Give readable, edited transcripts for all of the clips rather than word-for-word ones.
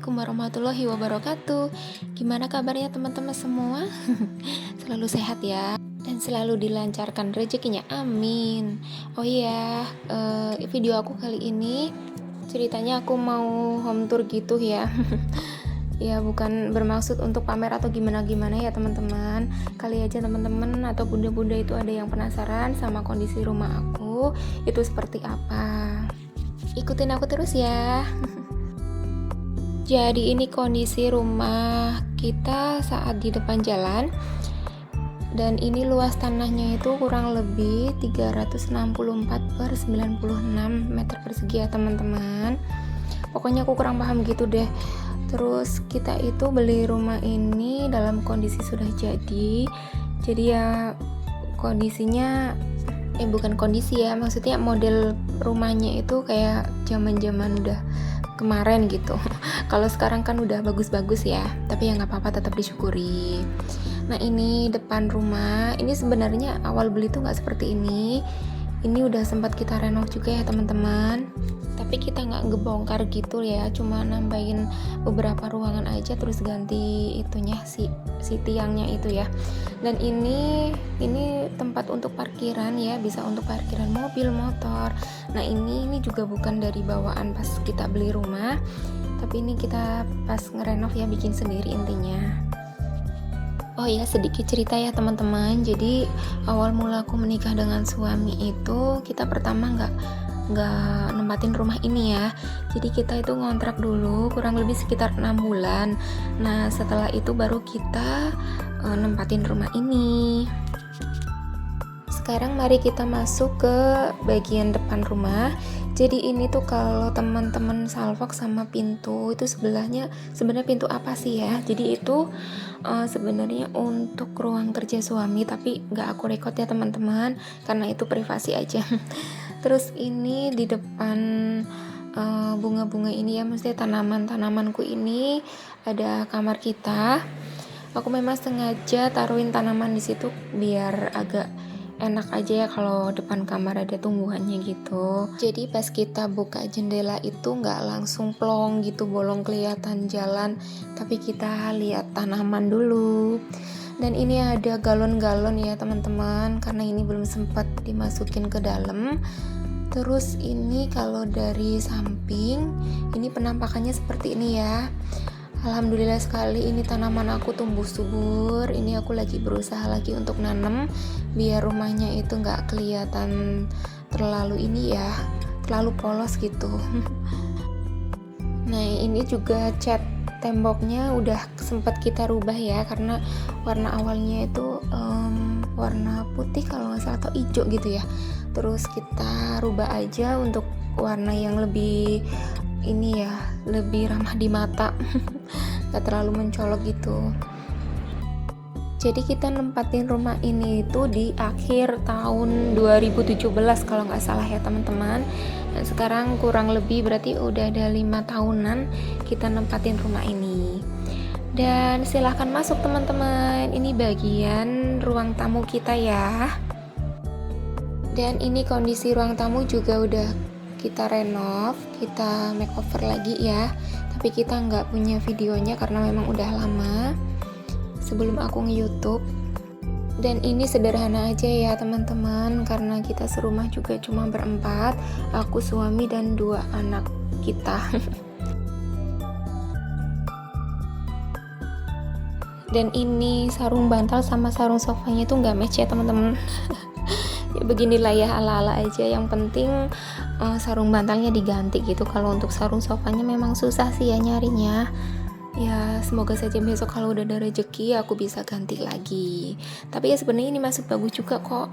Assalamualaikum warahmatullahi wabarakatuh. Gimana kabarnya teman-teman semua? Selalu sehat ya, dan selalu dilancarkan rezekinya, amin. Oh iya, video aku kali ini ceritanya aku mau home tour gitu ya. Ya bukan bermaksud untuk pamer atau gimana-gimana ya teman-teman. Kali aja teman-teman atau bunda-bunda itu ada yang penasaran sama kondisi rumah aku itu seperti apa. Ikutin aku terus ya. Jadi ini kondisi rumah kita saat di depan jalan. Dan ini luas tanahnya itu kurang lebih 364 per 96 meter persegi ya teman-teman. Pokoknya aku kurang paham gitu deh. Terus kita itu beli rumah ini dalam kondisi sudah jadi. Jadi ya kondisinya bukan kondisi ya, maksudnya model rumahnya itu kayak zaman-zaman udah kemarin gitu. Kalau sekarang kan udah bagus-bagus ya, tapi ya nggak apa-apa, tetap disyukuri. Nah ini depan rumah, ini sebenarnya awal beli tuh nggak seperti ini. Ini udah sempat kita renov juga ya teman-teman. Tapi kita nggak ngebongkar gitu ya, cuma nambahin beberapa ruangan aja, terus ganti itunya si tiangnya itu ya. Dan ini tempat untuk parkiran ya, bisa untuk parkiran mobil, motor. Nah ini juga bukan dari bawaan pas kita beli rumah, tapi ini kita pas ngerenov ya, bikin sendiri intinya. Oh ya, sedikit cerita ya teman-teman. Jadi awal mula aku menikah dengan suami itu, kita pertama nggak nempatin rumah ini ya. Jadi kita itu ngontrak dulu kurang lebih sekitar 6 bulan. Nah setelah itu baru kita nempatin rumah ini. Sekarang mari kita masuk ke bagian depan rumah. Jadi ini tuh kalau teman-teman salvok sama pintu itu sebenarnya pintu apa sih ya? Jadi itu sebenarnya untuk ruang kerja suami, tapi nggak aku rekod ya teman-teman, karena itu privasi aja. Terus ini di depan bunga-bunga ini ya, maksudnya tanamanku ini ada kamar kita. Aku memang sengaja taruhin tanaman di situ biar agak enak aja ya kalau depan kamar ada tumbuhannya gitu. Jadi pas kita buka jendela itu nggak langsung plong gitu bolong kelihatan jalan, tapi kita lihat tanaman dulu. Dan ini ada galon-galon ya teman-teman, karena ini belum sempat dimasukin ke dalam. Terus ini kalau dari samping ini penampakannya seperti ini ya. Alhamdulillah sekali ini tanaman aku tumbuh subur. Ini aku lagi berusaha lagi untuk nanam biar rumahnya itu nggak kelihatan terlalu terlalu polos gitu. Nah ini juga cat temboknya udah sempat kita rubah ya, karena warna awalnya itu warna putih kalau nggak salah atau hijau gitu ya. Terus kita rubah aja untuk warna yang lebih lebih ramah di mata, gak terlalu mencolok gitu. Jadi kita nempatin rumah ini itu di akhir tahun 2017 kalau nggak salah ya teman-teman. Dan sekarang kurang lebih berarti udah ada 5 tahunan kita nempatin rumah ini. Dan silahkan masuk teman-teman, ini bagian ruang tamu kita ya. Dan ini kondisi ruang tamu juga udah kita renov, kita makeover lagi ya. Tapi kita nggak punya videonya karena memang udah lama sebelum aku nge-YouTube. Dan ini sederhana aja ya teman-teman, karena kita serumah juga cuma berempat, aku, suami, dan 2 anak kita. Dan ini sarung bantal sama sarung sofanya itu nggak match ya teman-teman. Ya beginilah ya, ala-ala aja. Yang penting sarung bantalnya diganti gitu. Kalau untuk sarung sofanya memang susah sih ya nyarinya. Ya semoga saja besok kalau udah ada rezeki aku bisa ganti lagi. Tapi ya sebenarnya ini masih bagus juga kok.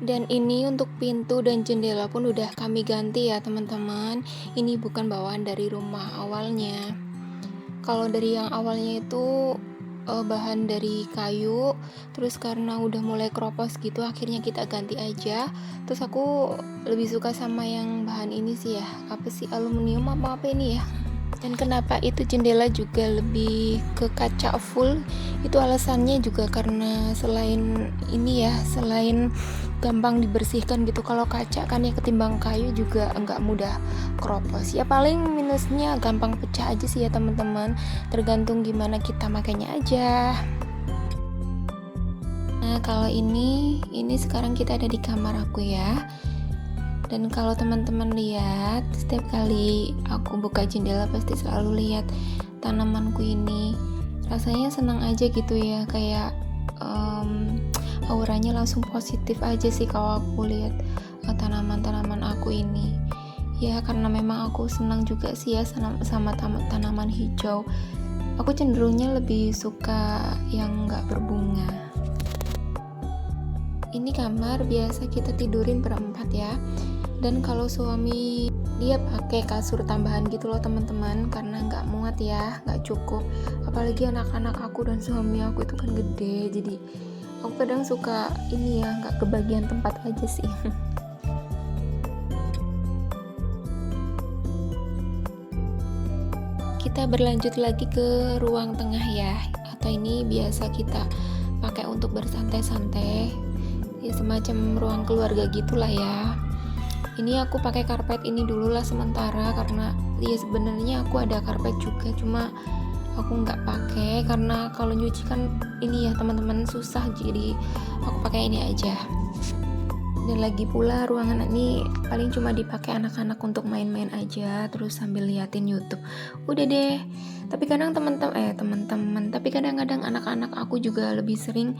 Dan ini untuk pintu dan jendela pun udah kami ganti ya teman-teman. Ini bukan bawaan dari rumah awalnya. Kalau dari yang awalnya itu bahan dari kayu, terus karena udah mulai keropos gitu akhirnya kita ganti aja. Terus aku lebih suka sama yang bahan ini sih ya, apa sih, aluminium apa ini ya, Dan kenapa itu jendela juga lebih ke kaca full, itu alasannya juga karena selain ini ya, selain gampang dibersihkan gitu, kalau kaca kan ya ketimbang kayu juga enggak mudah keropos ya. Paling minusnya gampang pecah aja sih ya teman-teman, tergantung gimana kita makainya aja. Nah kalau ini sekarang kita ada di kamar aku ya. Dan kalau teman-teman lihat, setiap kali aku buka jendela pasti selalu lihat tanamanku ini. Rasanya senang aja gitu ya, kayak auranya langsung positif aja sih kalau aku lihat tanaman-tanaman aku ini. Ya karena memang aku senang juga sih ya sama tanaman hijau. Aku cenderungnya lebih suka yang nggak berbunga. Ini kamar biasa kita tidurin berempat ya. Dan kalau suami dia pakai kasur tambahan gitu loh teman-teman, karena nggak muat ya, nggak cukup. Apalagi anak-anak aku dan suami aku itu kan gede, jadi aku kadang suka ini ya, nggak kebagian tempat aja sih. Kita berlanjut lagi ke ruang tengah ya, atau ini biasa kita pakai untuk bersantai-santai ya, semacam ruang keluarga gitulah ya. Ini aku pakai karpet ini dulu lah sementara, karena ya sebenarnya aku ada karpet juga, cuma aku nggak pakai karena kalau nyuci kan ini ya teman-teman susah, jadi aku pakai ini aja. Dan lagi pula ruangan ini paling cuma dipakai anak-anak untuk main-main aja, terus sambil liatin YouTube. Udah deh. Tapi kadang teman-teman, tapi kadang-kadang anak-anak aku juga lebih sering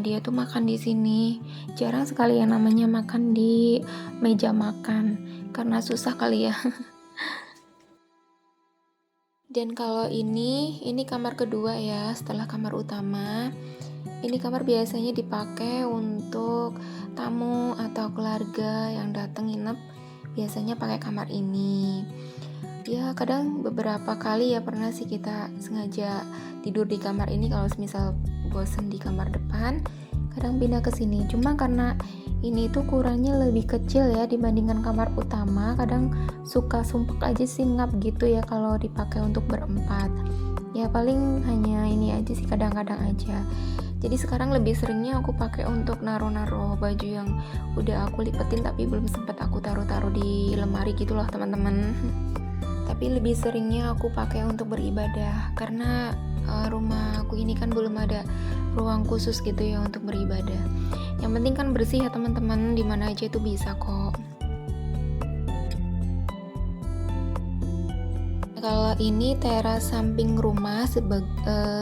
dia tuh makan di sini. Jarang sekali yang namanya makan di meja makan karena susah kali ya. Dan kalau ini kamar kedua ya setelah kamar utama. Ini kamar biasanya dipakai untuk tamu atau keluarga yang datang nginep, biasanya pakai kamar ini. Ya kadang beberapa kali ya pernah sih kita sengaja tidur di kamar ini kalau misal bosen di kamar depan, kadang pindah ke sini. Cuma karena ini tuh ukurannya lebih kecil ya dibandingkan kamar utama, kadang suka sumpek aja sih, ngap gitu ya kalau dipakai untuk berempat. Ya paling hanya ini aja sih, kadang-kadang aja. Jadi sekarang lebih seringnya aku pakai untuk naruh-naruh baju yang udah aku lipetin tapi belum sempat aku taruh-taruh di lemari gitu loh teman-teman. Tapi lebih seringnya aku pakai untuk beribadah karena rumah aku ini kan belum ada ruang khusus gitu ya untuk beribadah. Yang penting kan bersih ya teman-teman, dimana aja itu bisa kok. Kalau ini teras samping rumah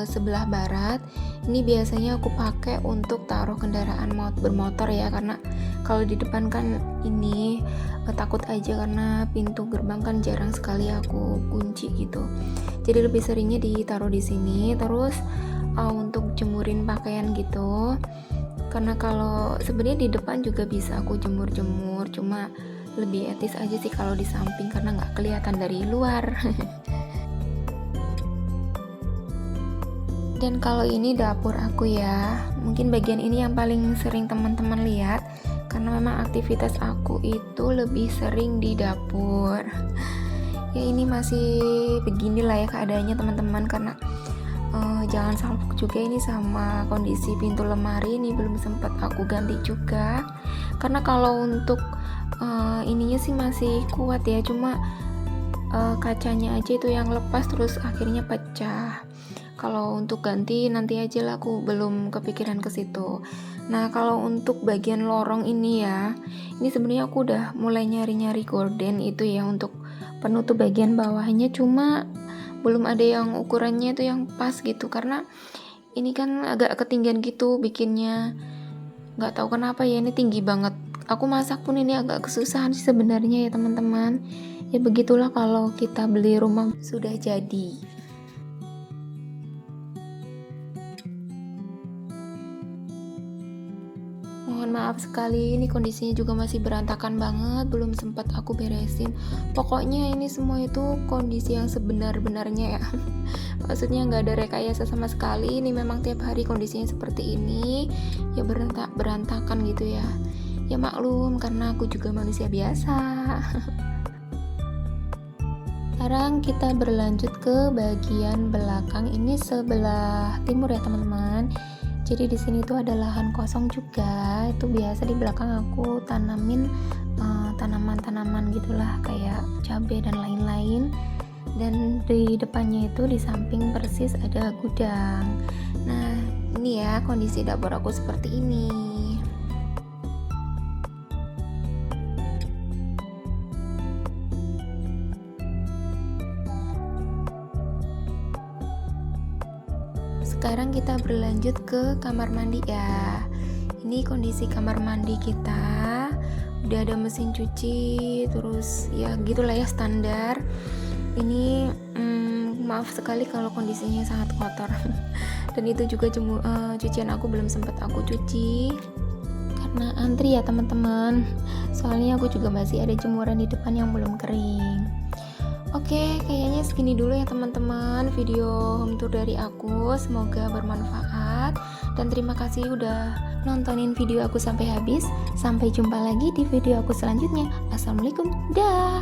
sebelah barat, ini biasanya aku pakai untuk taruh kendaraan bermotor ya, karena kalau di depan kan ini takut aja karena pintu gerbang kan jarang sekali aku kunci gitu. Jadi lebih seringnya ditaruh di sini. Terus untuk jemurin pakaian gitu. Karena kalau sebenarnya di depan juga bisa aku jemur-jemur, cuma lebih etis aja sih kalau di samping karena nggak kelihatan dari luar. Dan kalau ini dapur aku ya, mungkin bagian ini yang paling sering teman-teman lihat karena memang aktivitas aku itu lebih sering di dapur. Ya ini masih beginilah ya keadaannya teman-teman, karena jangan salfok juga ini sama kondisi pintu lemari ini belum sempat aku ganti juga. Karena kalau untuk ininya sih masih kuat ya, cuma kacanya aja itu yang lepas terus akhirnya pecah. Kalau untuk ganti nanti aja lah, aku belum kepikiran ke situ. Nah kalau untuk bagian lorong ini ya, ini sebenarnya aku udah mulai nyari-nyari gorden itu ya untuk penutup bagian bawahnya, cuma belum ada yang ukurannya itu yang pas gitu, karena ini kan agak ketinggian gitu bikinnya. Nggak tahu kenapa ya, ini tinggi banget. Aku masak pun ini agak kesusahan sih sebenarnya ya teman-teman. Ya begitulah kalau kita beli rumah sudah jadi. Mohon maaf sekali, ini kondisinya juga masih berantakan banget, belum sempat aku beresin. Pokoknya ini semua itu kondisi yang sebenar-benarnya ya. Maksudnya nggak ada rekayasa sama sekali, ini memang tiap hari kondisinya seperti ini. Ya berantakan gitu ya. Ya maklum karena aku juga manusia biasa. Sekarang kita berlanjut ke bagian belakang, ini sebelah timur ya teman-teman. Jadi di sini tuh ada lahan kosong juga, itu biasa di belakang aku tanamin tanaman-tanaman gitulah kayak cabai dan lain-lain. Dan di depannya itu di samping persis ada gudang. Nah ini ya kondisi dapur aku seperti ini. Sekarang kita berlanjut ke kamar mandi ya. Ini kondisi kamar mandi kita. Udah ada mesin cuci, terus ya gitulah ya standar. Ini maaf sekali kalau kondisinya sangat kotor. Dan itu juga cucian aku belum sempat aku cuci karena antri ya teman-teman. Soalnya aku juga masih ada jemuran di depan yang belum kering. Oke, kayaknya segini dulu ya teman-teman video home tour dari aku. Semoga bermanfaat dan terima kasih udah nontonin video aku sampai habis. Sampai jumpa lagi di video aku selanjutnya. Assalamualaikum, dah.